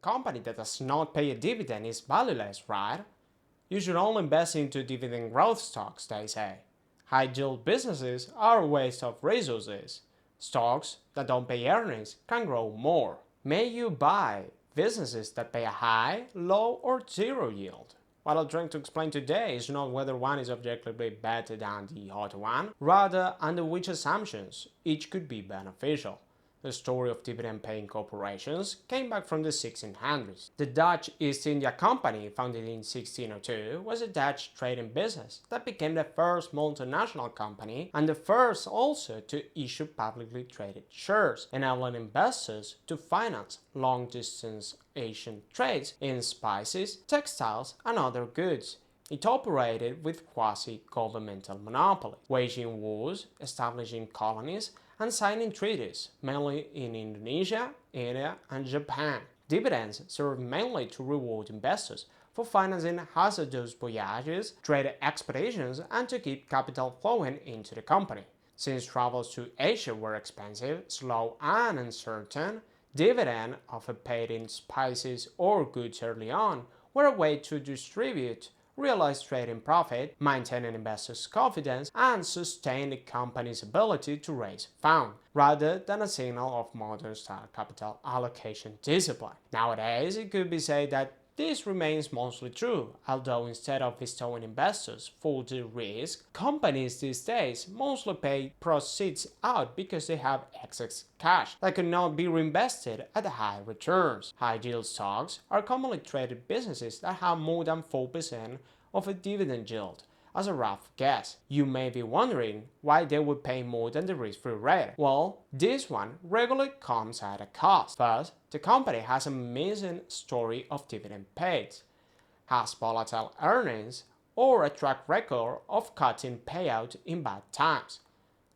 company that does not pay a dividend is valueless, right? You should only invest into dividend growth stocks, they say. High-yield businesses are a waste of resources. Stocks that don't pay earnings can grow more. May you buy businesses that pay a high, low, or zero yield? What I'm trying to explain today is not whether one is objectively better than the other one, rather under which assumptions each could be beneficial. The story of dividend-paying corporations came back from the 1600s. The Dutch East India Company, founded in 1602, was a Dutch trading business that became the first multinational company and the first also to issue publicly traded shares, enabling investors to finance long-distance Asian trades in spices, textiles, and other goods. It operated with quasi-governmental monopoly, waging wars, establishing colonies, and signing treaties, mainly in Indonesia, India, and Japan. Dividends serve mainly to reward investors for financing hazardous voyages, trade expeditions, and to keep capital flowing into the company. Since travels to Asia were expensive, slow, and uncertain, dividends, often paid in spices or goods early on, were a way to distribute realize trading profit, maintaining investors' confidence, and sustain the company's ability to raise funds, rather than a signal of modern-style capital allocation discipline. Nowadays, it could be said that this remains mostly true, although instead of bestowing investors full risk, companies these days mostly pay proceeds out because they have excess cash that cannot be reinvested at high returns. High-yield stocks are commonly traded businesses that have more than 4% of a dividend yield. As a rough guess, you may be wondering why they would pay more than the risk-free rate. Well, this one regularly comes at a cost. First, the company has a missing story of dividend paid, has volatile earnings, or a track record of cutting payout in bad times.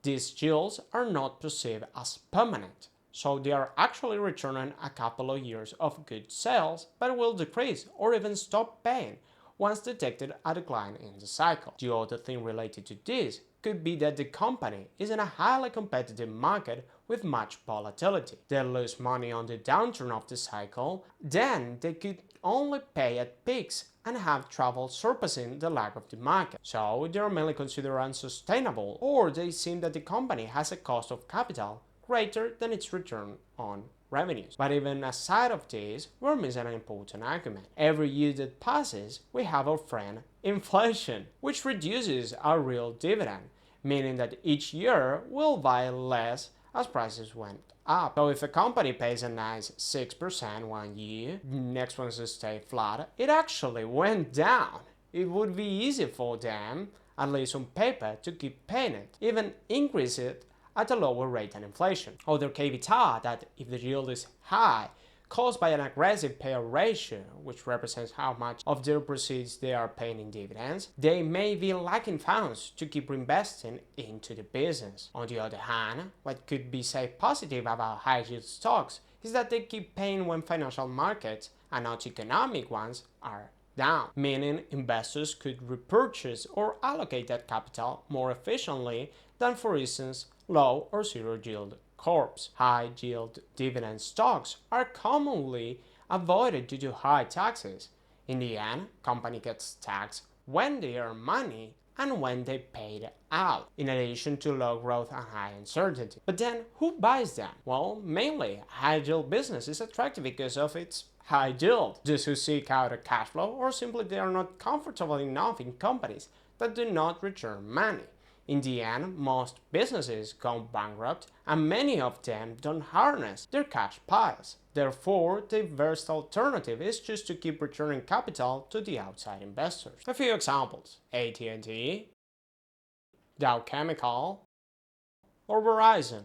These yields are not perceived as permanent, so they are actually returning a couple of years of good sales, but will decrease or even stop paying once detected a decline in the cycle. The other thing related to this could be that the company is in a highly competitive market with much volatility. They lose money on the downturn of the cycle, then they could only pay at peaks and have trouble surpassing the lag of the market. So they are mainly considered unsustainable, or they seem that the company has a cost of capital greater than its return on revenues. But even aside of this, we're missing an important argument. Every year that passes, we have our friend inflation, which reduces our real dividend, meaning that each year we'll buy less as prices went up. So if a company pays a nice 6% one year, next ones stay flat, it actually went down. It would be easy for them, at least on paper, to keep paying it, even increase it at a lower rate than inflation. Other caveat that if the yield is high, caused by an aggressive payout ratio, which represents how much of their proceeds they are paying in dividends, they may be lacking funds to keep reinvesting into the business. On the other hand, what could be said positive about high-yield stocks is that they keep paying when financial markets, and not economic ones, are down, meaning investors could repurchase or allocate that capital more efficiently than, for instance, low or zero yield corps. High yield dividend stocks are commonly avoided due to high taxes. In the end, company gets taxed when they earn money and when they pay it out, in addition to low growth and high uncertainty. But then, who buys them? Well, mainly, high yield business is attractive because of its high yield. Those who seek out a cash flow, or simply they are not comfortable enough in companies that do not return money. In the end, most businesses go bankrupt, and many of them don't harness their cash piles. Therefore, the best alternative is just to keep returning capital to the outside investors. A few examples: AT&T, Dow Chemical, or Verizon.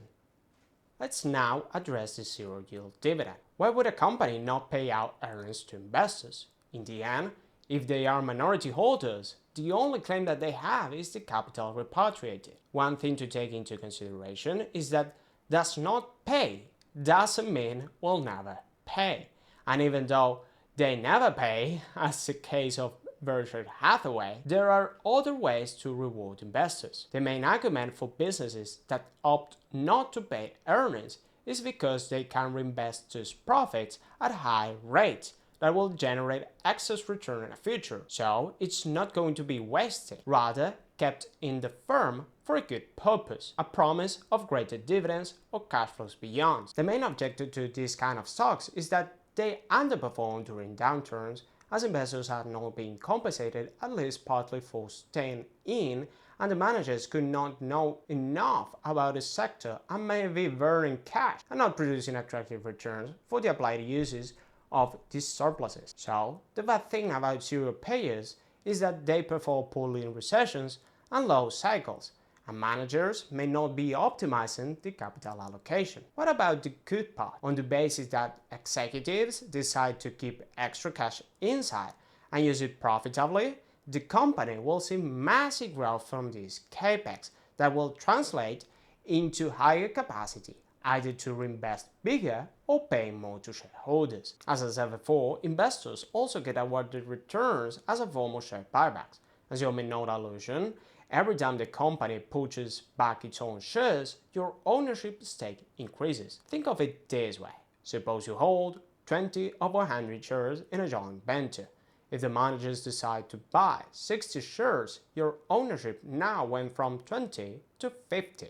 Let's now address the zero-yield dividend. Why would a company not pay out earnings to investors? In the end, if they are minority holders, the only claim that they have is the capital repatriated. One thing to take into consideration is that does not pay doesn't mean will never pay. And even though they never pay, as the case of Berkshire Hathaway, there are other ways to reward investors. The main argument for businesses that opt not to pay earnings is because they can reinvest those profits at high rates that will generate excess return in the future. So it's not going to be wasted, rather kept in the firm for a good purpose, a promise of greater dividends or cash flows beyond. The main objective to this kind of stocks is that they underperform during downturns, as investors are not being compensated, at least partly, for staying in, and the managers could not know enough about the sector and may be burning cash and not producing attractive returns for the applied uses of these surpluses. So, the bad thing about zero payers is that they perform poorly in recessions and low cycles, and managers may not be optimizing the capital allocation. What about the good part? On the basis that executives decide to keep extra cash inside and use it profitably, the company will see massive growth from this capex that will translate into higher capacity, either to reinvest bigger or pay more to shareholders. As I said before, investors also get awarded returns as a form of share buybacks. As you may know the allusion, every time the company purchases back its own shares, your ownership stake increases. Think of it this way. Suppose you hold 20 of 100 shares in a joint venture. If the managers decide to buy 60 shares, your ownership now went from 20 to 50.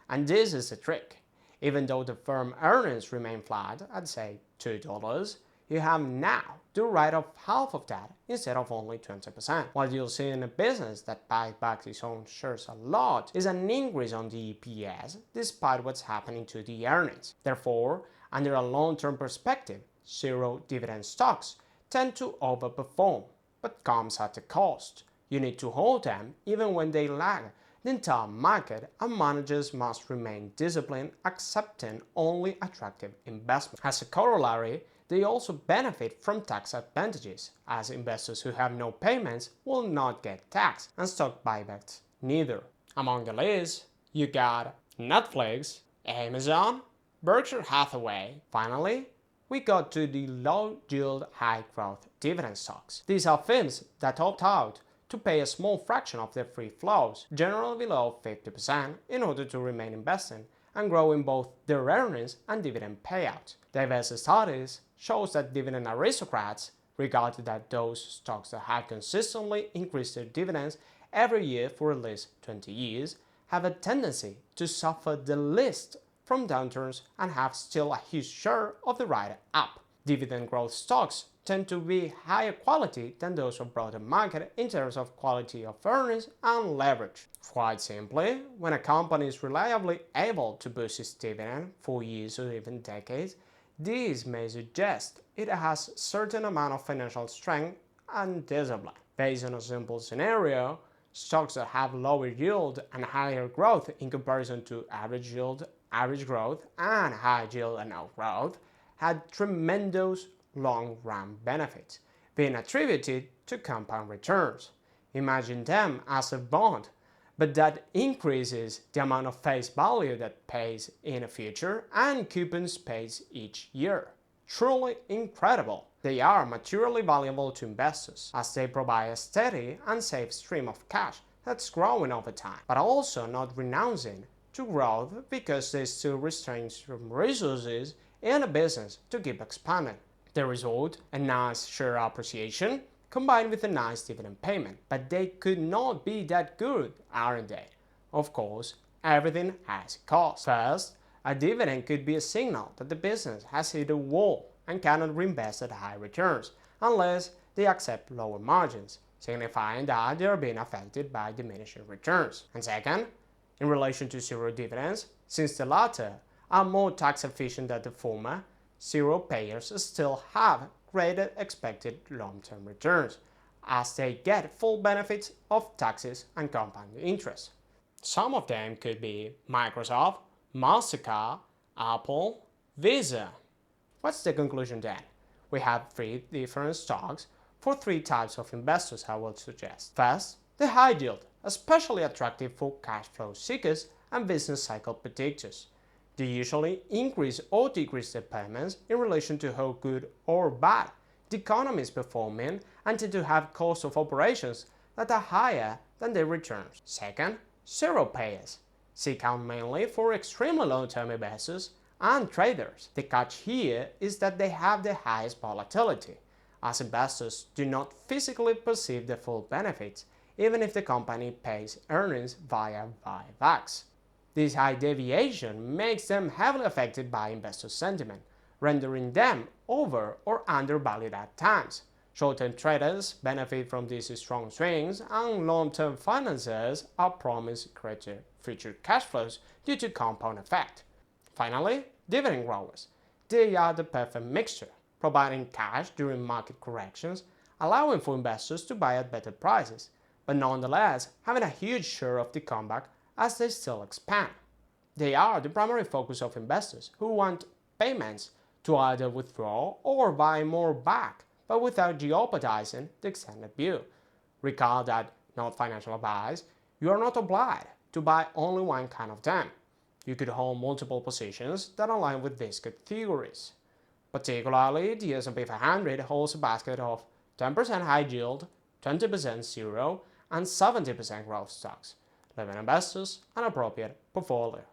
And this is the trick. Even though the firm earnings remain flat at, say, $2, you have now to write off half of that instead of only 20%. What you'll see in a business that buys back its own shares a lot is an increase on the EPS despite what's happening to the earnings. Therefore, under a long-term perspective, zero-dividend stocks tend to overperform, but comes at a cost. You need to hold them even when they lag the entire market, and managers must remain disciplined, accepting only attractive investments. As a corollary, they also benefit from tax advantages, as investors who have no payments will not get taxed, and stock buybacks neither. Among the list, you got Netflix, Amazon, Berkshire Hathaway. Finally, we got to the low-yield, high-growth dividend stocks. These are firms that opt out to pay a small fraction of their free flows, generally below 50%, in order to remain investing and grow in both their earnings and dividend payout. Diverse studies shows that dividend aristocrats, regarded as those stocks that have consistently increased their dividends every year for at least 20 years, have a tendency to suffer the least from downturns and have still a huge share of the ride up. Dividend growth stocks tend to be higher quality than those of broader market in terms of quality of earnings and leverage. Quite simply, when a company is reliably able to boost its dividend for years or even decades, this may suggest it has a certain amount of financial strength and discipline. Based on a simple scenario, stocks that have lower yield and higher growth in comparison to average yield, average growth, and high yield and no growth had tremendous long-run benefits, being attributed to compound returns. Imagine them as a bond, but that increases the amount of face value that pays in the future and coupons paid each year. Truly incredible. They are materially valuable to investors as they provide a steady and safe stream of cash that's growing over time, but also not renouncing to growth because they still restrain some resources in a business to keep expanding. The result, a nice share appreciation combined with a nice dividend payment. But they could not be that good, aren't they? Of course, everything has a cost. First, a dividend could be a signal that the business has hit a wall and cannot reinvest at high returns unless they accept lower margins, signifying that they are being affected by diminishing returns. And second, in relation to zero dividends, since the latter are more tax efficient than the former, zero payers still have greater expected long-term returns, as they get full benefits of taxes and compound interest. Some of them could be Microsoft, MasterCard, Apple, Visa. What's the conclusion then? We have 3 different stocks for 3 types of investors, I would suggest. First, the high yield, especially attractive for cash flow seekers and business cycle predictors. They usually increase or decrease their payments in relation to how good or bad the economy is performing and tend to have costs of operations that are higher than their returns. Second, zero payers seek out mainly for extremely long-term investors and traders. The catch here is that they have the highest volatility, as investors do not physically perceive the full benefits, even if the company pays earnings via buybacks. This high deviation makes them heavily affected by investor sentiment, rendering them over or undervalued at times. Short-term traders benefit from these strong swings, and long-term financiers are promised greater future cash flows due to compound effect. Finally, dividend growers. They are the perfect mixture, providing cash during market corrections, allowing for investors to buy at better prices, but nonetheless having a huge share of the comeback as they still expand. They are the primary focus of investors who want payments to either withdraw or buy more back, but without jeopardizing the extended view. Recall that, not financial advice, you are not obliged to buy only one kind of them. You could hold multiple positions that align with these categories. Particularly, the S&P 500 holds a basket of 10% high yield, 20% zero, and 70% growth stocks, leaving investors an appropriate portfolio.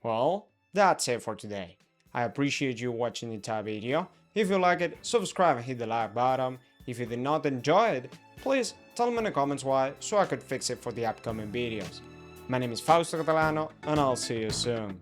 Well, that's it for today. I appreciate you watching the entire video. If you like it, subscribe and hit the like button. If you did not enjoy it, please tell me in the comments why so I could fix it for the upcoming videos. My name is Fausto Catalano and I'll see you soon.